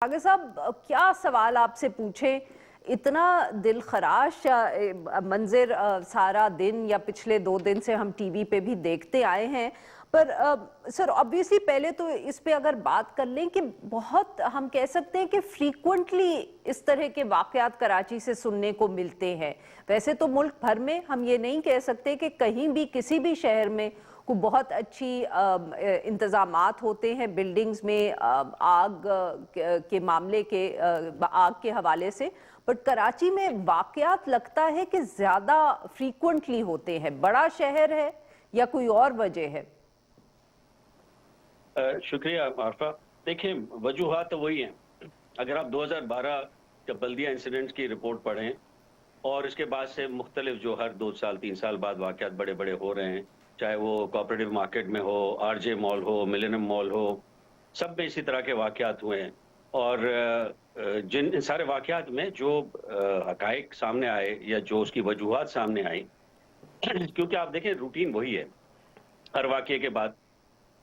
आगे साहब क्या सवाल आपसे पूछे। इतना दिल खराश मंजिर सारा दिन या पिछले 2 दिन से हम टीवी पे भी देखते आए हैं। पर सर ऑब्वियसली पहले तो इस पे अगर बात कर लें कि बहुत हम कह सकते हैं कि फ्रीक्वेंटली इस तरह के वाकयात कराची से सुनने को मिलते हैं। वैसे तो मुल्क भर में हम ये नहीं कह सकते कि कहीं भी किसी भी शहर में को बहुत अच्छी इंतज़ामात होते हैं बिल्डिंग्स में आग के मामले के आग के हवाले से। बट कराची में वाकयात लगता है कि ज़्यादा फ्रीक्वेंटली होते हैं। बड़ा शहर है या कोई और वजह है? शुक्रिया आरफा। देखिए, वजूहात तो वही हैं। अगर आप 2012 के बल्दिया इंसिडेंट्स की रिपोर्ट पढ़ें और इसके बाद से मुख्तलिफ जो हर 2 साल 3 साल बाद वाकयात बड़े बड़े हो रहे हैं, चाहे वो कोऑपरेटिव मार्केट में हो, आरजे मॉल हो, मिलेनियम मॉल हो, सब में इसी तरह के वाकयात हुए हैं। और जिन इन सारे वाकयात में जो हकाइक सामने आए या जो उसकी वजूहात सामने आई क्योंकि आप देखें रूटीन वही है। हर वाकये के बाद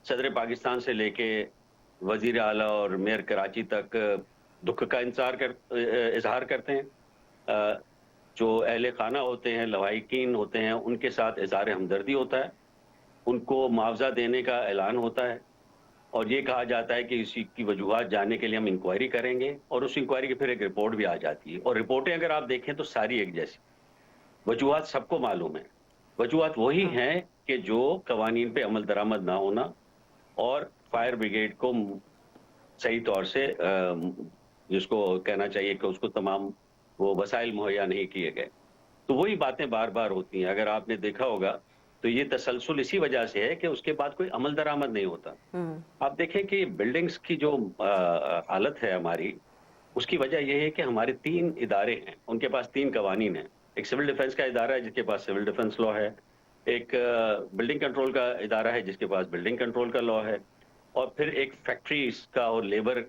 सदर पाकिस्तान से लेके वजीर आला और मेयर कराची तक दुख का इजहार करते हैं। जो अहले खाना होते हैं, लवाहिकीन होते हैं, उनके साथ इजहार हमदर्दी होता है, उनको मुआवजा देने का ऐलान होता है और ये कहा जाता है कि इसी की वजूहात जानने के लिए हम इंक्वायरी करेंगे और उस इंक्वायरी की फिर एक रिपोर्ट भी आ जाती है। और रिपोर्टें अगर आप देखें तो सारी एक जैसी, वजूहात सबको मालूम है। वजूहात वही हाँ। हैं कि जो कवानीन पे अमल दरामद ना होना और फायर ब्रिगेड को सही तौर से जिसको कहना चाहिए कि उसको तमाम वो वसाइल मुहैया नहीं किए गए। तो वही बातें बार-बार होती हैं। अगर आपने देखा होगा तो ये तसलसल इसी वजह से है कि उसके बाद कोई अमल दरामद नहीं होता। हम्म। आप देखें कि बिल्डिंग्स की जो हालत है हमारी, उसकी वजह ये है कि हमारे 3 इदारे हैं, उनके पास 3 कवानीन हैं। एक सिविल डिफेंस का इदारा है जिसके पास सिविल डिफेंस लॉ है, एक बिल्डिंग कंट्रोल का इदारा है जिसके पास बिल्डिंग कंट्रोल का लॉ है और फिर एक फैक्ट्रीज का और लेबर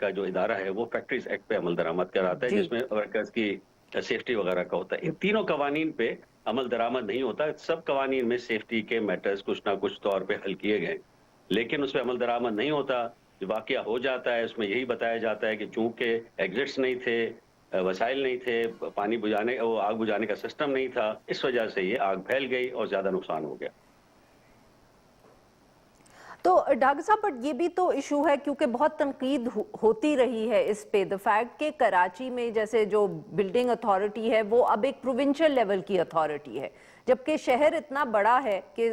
का जो इदारा है वो फैक्ट्रीज एक्ट पे अमल दरामद कराता है जी। जिसमें वर्कर्स की सेफ्टी वगैरह का होता है। इन तीनों कवानीन पे अमल दरामद नहीं होता। सब कवानीन में सेफ्टी के मैटर्स कुछ ना कुछ तौर पे हल किए गए, लेकिन उस पे अमल दरामद नहीं होता। जो वाकया हो जाता है उसमें यही बताया जाता है कि चूंकि एग्जिट्स नहीं थे, वसाइल नहीं थे, पानी बुझाने वो आग बुझाने का सिस्टम नहीं था, इस वजह से ये आग फैल गई और ज्यादा नुकसान हो गया। तो डॉक्टर साहब बट ये भी तो इशू है क्योंकि बहुत तनकीद होती रही है इस पे। द फैक्ट कि कराची में जैसे जो बिल्डिंग अथॉरिटी है वो अब एक प्रोविंशियल लेवल की अथॉरिटी है, जबकि शहर इतना बड़ा है कि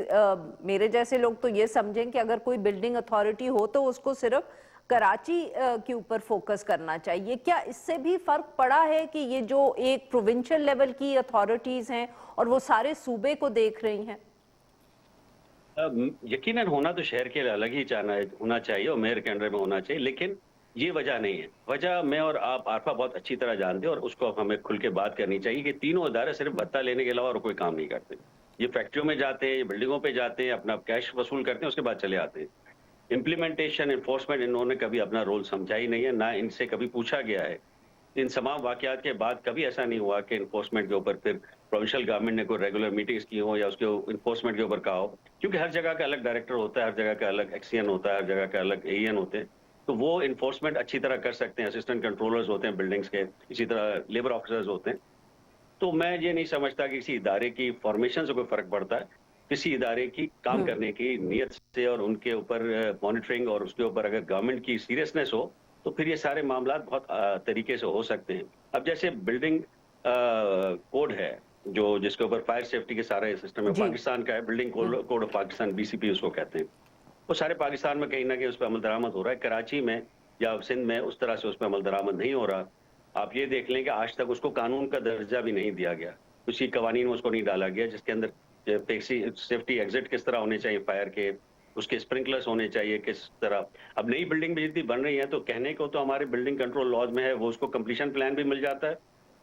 मेरे जैसे लोग तो ये समझें कि अगर कोई बिल्डिंग अथॉरिटी हो तो उसको सिर्फ कराची के ऊपर फोकस करना चाहिए। क्या इससे भी फर्क पड़ा है कि ये जो एक प्रोविंशियल लेवल की अथॉरिटीज हैं और वो सारे सूबे को देख रही हैं? यकीनन होना तो शहर के लिए अलग ही होना चाहिए और मेयर के अंडर में होना चाहिए, लेकिन ये वजह नहीं है। वजह मैं और आप आरफा बहुत अच्छी तरह जानते हैं और उसको अब हमें खुल के बात करनी चाहिए कि तीनों इदारे सिर्फ भत्ता लेने के अलावा और कोई काम नहीं करते। ये फैक्ट्रियों में जाते हैं, ये बिल्डिंगों पे जाते हैं, अपना कैश वसूल करते हैं, उसके बाद चले आते हैं। इम्प्लीमेंटेशन, एनफोर्समेंट इन्होंने कभी अपना रोल समझा ही नहीं है, ना इनसे कभी पूछा गया है। इन तमाम वाकयात के बाद कभी ऐसा नहीं हुआ कि इन्फोर्समेंट के ऊपर फिर प्रोविंशियल गवर्नमेंट ने कोई रेगुलर मीटिंग्स की हो या उसके इन्फोर्समेंट के ऊपर कहा हो, क्योंकि हर जगह का अलग डायरेक्टर होता है, हर जगह का अलग एक्सीएन होता है, हर जगह का अलग एईएन होते हैं। तो वो इन्फोर्समेंट अच्छी तरह कर सकते हैं, असिस्टेंट कंट्रोलर्स होते हैं बिल्डिंग्स के, इसी तरह लेबर ऑफिसर्स होते हैं। तो मैं ये नहीं समझता कि किसी इदारे की फॉर्मेशन से कोई फर्क पड़ता है। किसी इदारे की काम हम्म। करने की नीयत से और उनके ऊपर मॉनिटरिंग और उसके ऊपर अगर गवर्नमेंट की सीरियसनेस हो तो फिर ये सारे मामला बहुत तरीके से हो सकते हैं। अब जैसे बिल्डिंग कोड है जो जिसके ऊपर फायर सेफ्टी के सारे सिस्टम है, जी। पाकिस्तान का है, building hmm. Code of Pakistan, BCP उसको कहते हैं। वो सारे पाकिस्तान में कहीं ना कहीं उस पर अमल दरामद हो रहा है। कराची में या सिंध में उस तरह से उस पर अमल दरामद नहीं हो रहा। आप ये देख लें कि आज तक उसको कानून का दर्जा भी नहीं दिया गया, उसी कवानीन में उसको नहीं डाला गया जिसके अंदर सेफ्टी एग्जिट किस तरह होने चाहिए फायर के, उसके स्प्रिंकलर्स होने चाहिए किस तरह। अब नई बिल्डिंग भी जितनी बन रही है तो कहने को तो हमारे बिल्डिंग कंट्रोल लॉज में है, वो उसको कंप्लीशन प्लान भी मिल जाता है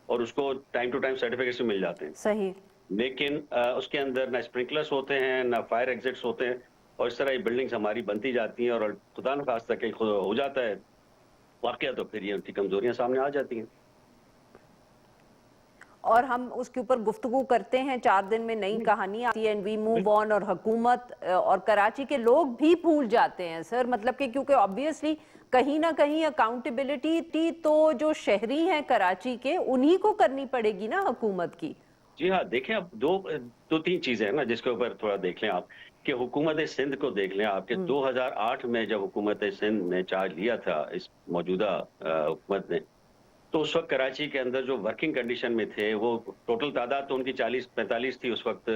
और उसको टाइम टू टाइम सर्टिफिकेट्स भी मिल जाते हैं, सही। लेकिन उसके अंदर ना स्प्रिंकलर्स होते हैं ना फायर एग्जिट्स होते हैं और इस तरह ये बिल्डिंग्स हमारी बनती जाती हैं और खुदा न खास्ता कहीं हो जाता है वाकया तो फिर ये उनकी कमजोरियां सामने आ जाती हैं। और हम उसके ऊपर गुफ्तगू करते हैं, 4 दिन में नई कहानी आती है एंड वी मूव ऑन, और हुकूमत और कराची के लोग भी भूल जाते हैं सर, मतलब कि क्योंकि ऑब्वियसली कहीं ना कहीं अकाउंटेबिलिटी तो जो शहरी हैं कराची के उन्हीं को करनी पड़ेगी ना हुकूमत की। जी हाँ, देखें अब दो तीन चीजें हैं ना जिसके ऊपर थोड़ा देख लें आप, कि हुकूमत सिंध को देख लें आपके 2008 में जब हुकूमत सिंध ने चार्ज लिया था इस मौजूदा हुकूमत ने, तो उस वक्त कराची के अंदर जो वर्किंग कंडीशन में थे, वो टोटल तादाद तो उनकी 40-45 थी उस वक्त,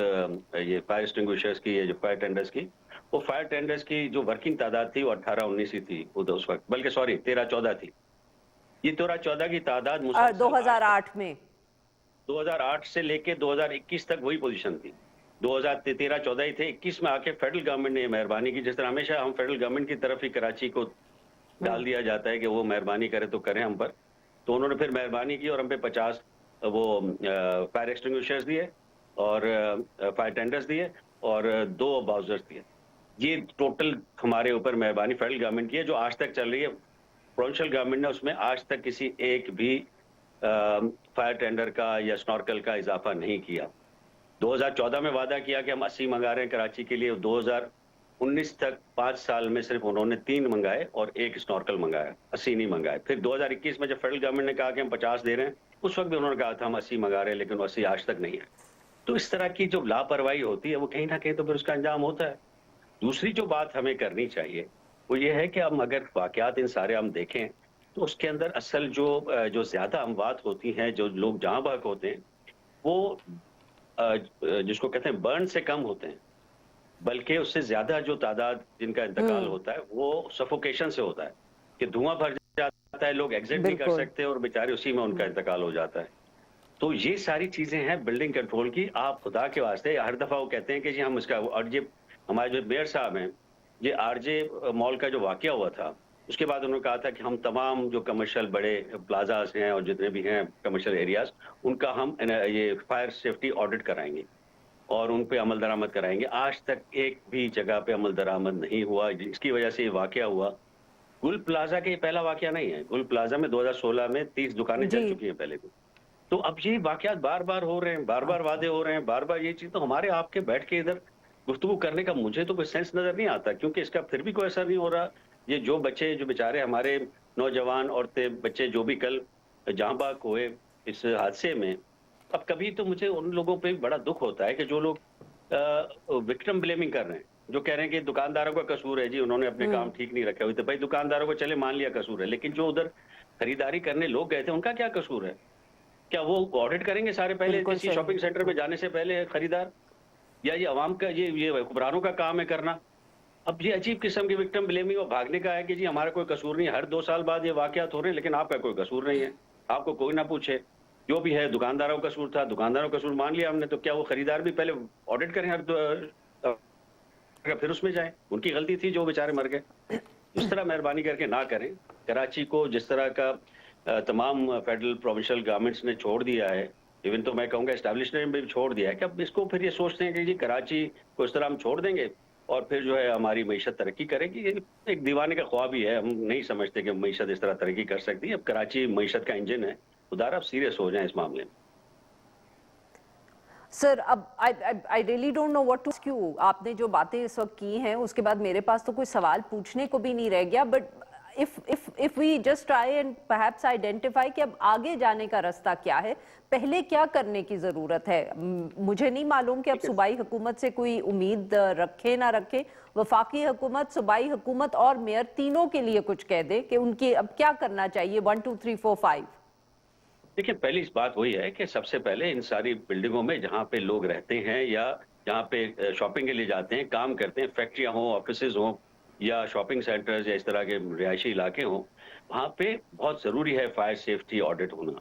ये फायर एक्सटिंग्विशर्स की, ये जो फायर टेंडर्स की, वो फायर टेंडर्स की जो वर्किंग तादाद थी वो 18-19 ही थी उस वक्त, बल्कि सॉरी 13-14 थी। ये 13-14 की तादाद मुसलसल 2008 में 2008 से लेके 2021 तक वही पोजीशन थी। 2013-14 ही थे, 21 में आके फेडरल गवर्नमेंट ने मेहरबानी की, जिस तरह हमेशा हम फेडरल गवर्नमेंट की तरफ ही कराची को डाल दिया जाता है कि वो मेहरबानी करे तो करें हम पर, तो उन्होंने फिर मेहरबानी की और हम पे 50 वो फायर एक्सटिंग्विशर्स दिए और फायर टेंडर्स दिए और 2 बाउजर्स दिए। ये टोटल हमारे ऊपर मेहरबानी फेडरल गवर्नमेंट की है जो आज तक चल रही है। प्रोविंशियल गवर्नमेंट ने उसमें आज तक किसी एक भी फायर टेंडर का या स्नॉर्कल का इजाफा नहीं किया। 2014 में वादा किया कि हम 80 मंगा रहे हैं कराची के लिए, 2019 तक 5 साल में सिर्फ उन्होंने 3 मंगाए और 1 स्नॉर्कल मंगाया, 80 नहीं मंगाए। फिर 2021 में जब फेडरल गवर्नमेंट ने कहा कि हम 50 दे रहे हैं, उस वक्त भी उन्होंने कहा था हम 80 मंगा रहे हैं, लेकिन 80 आज तक नहीं है। तो इस तरह की जो लापरवाही होती है वो कहीं ना कहीं तो फिर उसका अंजाम होता है। दूसरी जो बात हमें करनी चाहिए वो ये है कि हम अगर वाकयात इन सारे हम देखें तो उसके अंदर असल जो ज्यादा अमवात होती हैं, जो लोग जहां बहक होते हैं, वो जिसको कहते हैं बर्न से कम होते हैं, बल्कि उससे ज्यादा जो तादाद जिनका इंतकाल होता है वो सफोकेशन से होता है, कि धुआं भर जाता है, लोग एग्जिट नहीं कर सकते और बेचारे उसी में उनका इंतकाल हो जाता है। तो ये सारी चीजें हैं बिल्डिंग कंट्रोल की। आप खुदा के वास्ते, हर दफा वो कहते हैं कि जी हम इसका, और ये हमारे जो मेयर साहब हैं, ये आरजे मॉल का जो वाकया हुआ था उसके बाद उन्होंने कहा था कि हम तमाम जो कमर्शियल बड़े प्लाजास हैं और जितने भी हैं कमर्शियल एरियाज, उनका हम ये फायर सेफ्टी ऑडिट कराएंगे और उन पे अमल दरामद कराएंगे। आज तक एक भी जगह पे अमल दरामद नहीं हुआ, इसकी वजह से ये वाकया हुआ। गुल प्लाजा के पहला वाकया नहीं है, गुल प्लाजा में 2016 में 30 दुकानें जल चुकी हैं पहले भी। तो अब ये वाकयात बार बार हो रहे हैं, बार बार वादे हो रहे हैं, बार बार ये चीज, तो हमारे आपके बैठ के इधर गुफ्तगू करने का मुझे तो कोई सेंस नजर नहीं आता, क्योंकि इसका फिर भी कोई असर नहीं हो रहा। ये जो बच्चे, जो बेचारे हमारे नौजवान औरतें बच्चे जो भी कल जहां बाग हुए इस हादसे में, अब कभी तो मुझे उन लोगों पे बड़ा दुख होता है कि जो लोग विक्टिम ब्लेमिंग कर रहे हैं, जो कह रहे हैं कि दुकानदारों का कसूर है जी, उन्होंने अपने काम ठीक नहीं रखे हुए, तो भाई दुकानदारों को चले मान लिया कसूर है, लेकिन जो उधर खरीदारी करने लोग गए थे उनका क्या कसूर है? क्या वो ऑडिट करेंगे सारे पहले किसी शॉपिंग सेंटर में जाने से पहले खरीदार, या ये अवाम का, ये हुक्मरानों का काम है करना? अब ये अजीब किस्म की विक्टिम ब्लेमिंग और भागने का है कि जी हमारा कोई कसूर नहीं है। हर 2 साल बाद ये वाकयात हो रहे हैं, लेकिन आपका कोई कसूर नहीं है, आपको कोई ना पूछे। जो भी है दुकानदारों का कसूर था, दुकानदारों का कसूर मान लिया हमने, तो क्या वो खरीदार भी पहले ऑडिट करें फिर उसमें जाए? उनकी गलती थी जो बेचारे मर गए। इस तरह मेहरबानी करके ना करें। कराची को जिस तरह का तमाम फेडरल प्रोविंशियल गवर्नमेंट्स ने छोड़ दिया है, इवन तो मैं कहूँगा एस्टैब्लिशमेंट ने भी छोड़ दिया है, कि अब इसको फिर ये सोचते हैं कि जी कराची को इस तरह हम छोड़ देंगे और फिर जो है हमारी मईशत तरक्की करेगी। ये एक दीवाने का ख्वाब ही है, हम नहीं समझते कि मईशत इस तरह तरक्की कर सकती है। अब कराची मईशत का इंजन है, खुदारा आप सीरियस हो जाएं इस मामले में। सर अब I really don't know what to ask you. आपने जो बातें इस वक्त की हैं उसके बाद मेरे पास तो कोई सवाल पूछने को भी नहीं रह गया, but if we just try and perhaps identify कि अब आगे जाने का रास्ता क्या है, पहले क्या करने की जरूरत है। मुझे नहीं मालूम कि अब सूबाई हुकूमत से कोई उम्मीद रखे ना रखे, वफाकी हुकूमत, सूबाई हुकूमत और मेयर तीनों के लिए कुछ कह दे कि उनकी अब क्या करना चाहिए। 1 2 3 4 5। देखिए, पहली इस बात वही है कि सबसे पहले इन सारी बिल्डिंगों में जहाँ पे लोग रहते हैं या जहाँ पे शॉपिंग के लिए जाते हैं, काम करते हैं, फैक्ट्रियाँ हों, ऑफिसेज हों या शॉपिंग सेंटर्स या इस तरह के रिहायशी इलाके हों, वहाँ पे बहुत ज़रूरी है फायर सेफ्टी ऑडिट होना।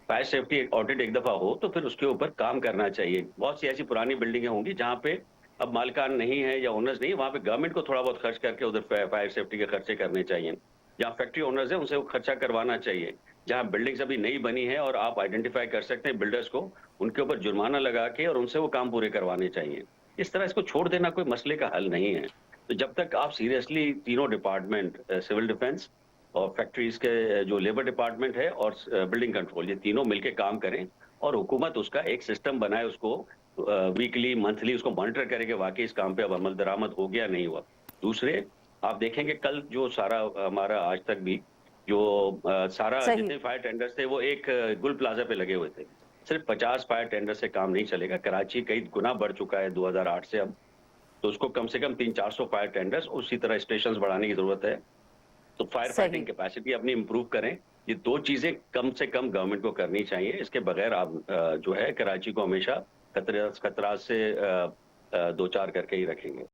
फायर सेफ्टी ऑडिट एक दफ़ा हो तो फिर उसके ऊपर काम करना चाहिए। बहुत सी ऐसी पुरानी बिल्डिंगें होंगी जहाँ पे अब मालिकान नहीं है या ओनर्स नहीं, वहाँ पे गवर्नमेंट को थोड़ा बहुत खर्च करके उधर फायर सेफ्टी के खर्चे करने चाहिए। जहाँ फैक्ट्री ओनर्स हैं उनसे वो खर्चा करवाना चाहिए। जहाँ बिल्डिंग्स अभी नई बनी है और आप आइडेंटिफाई कर सकते हैं बिल्डर्स को, उनके ऊपर जुर्माना लगा के और उनसे वो काम पूरे करवाने चाहिए। इस तरह इसको छोड़ देना कोई मसले का हल नहीं है। तो जब तक आप सीरियसली तीनों डिपार्टमेंट, सिविल डिफेंस और फैक्ट्रीज के जो लेबर डिपार्टमेंट है और बिल्डिंग कंट्रोल, ये तीनों मिलकर काम करें और हुकूमत उसका एक सिस्टम बनाए, उसको वीकली मंथली उसको मॉनिटर करे कि वाकई इस काम पे अब अमल दरामद हो गया नहीं हुआ। दूसरे, आप देखेंगे कल जो सारा हमारा आज तक भी जो सारा सही। जितने फायर टेंडर्स थे वो एक गुल प्लाजा पे लगे हुए थे। सिर्फ 50 फायर टेंडर से काम नहीं चलेगा। कराची कई गुना बढ़ चुका है 2008 से अब, तो उसको कम से कम 300-400 फायर टेंडर्स, उसी तरह स्टेशंस बढ़ाने की जरूरत है। तो फायर फाइटिंग सही। कैपेसिटी अपनी इम्प्रूव करें। ये 2 चीजें कम से कम गवर्नमेंट को करनी चाहिए। इसके बगैर आप जो है कराची को हमेशा खतरा खतरा से दो चार करके ही रखेंगे।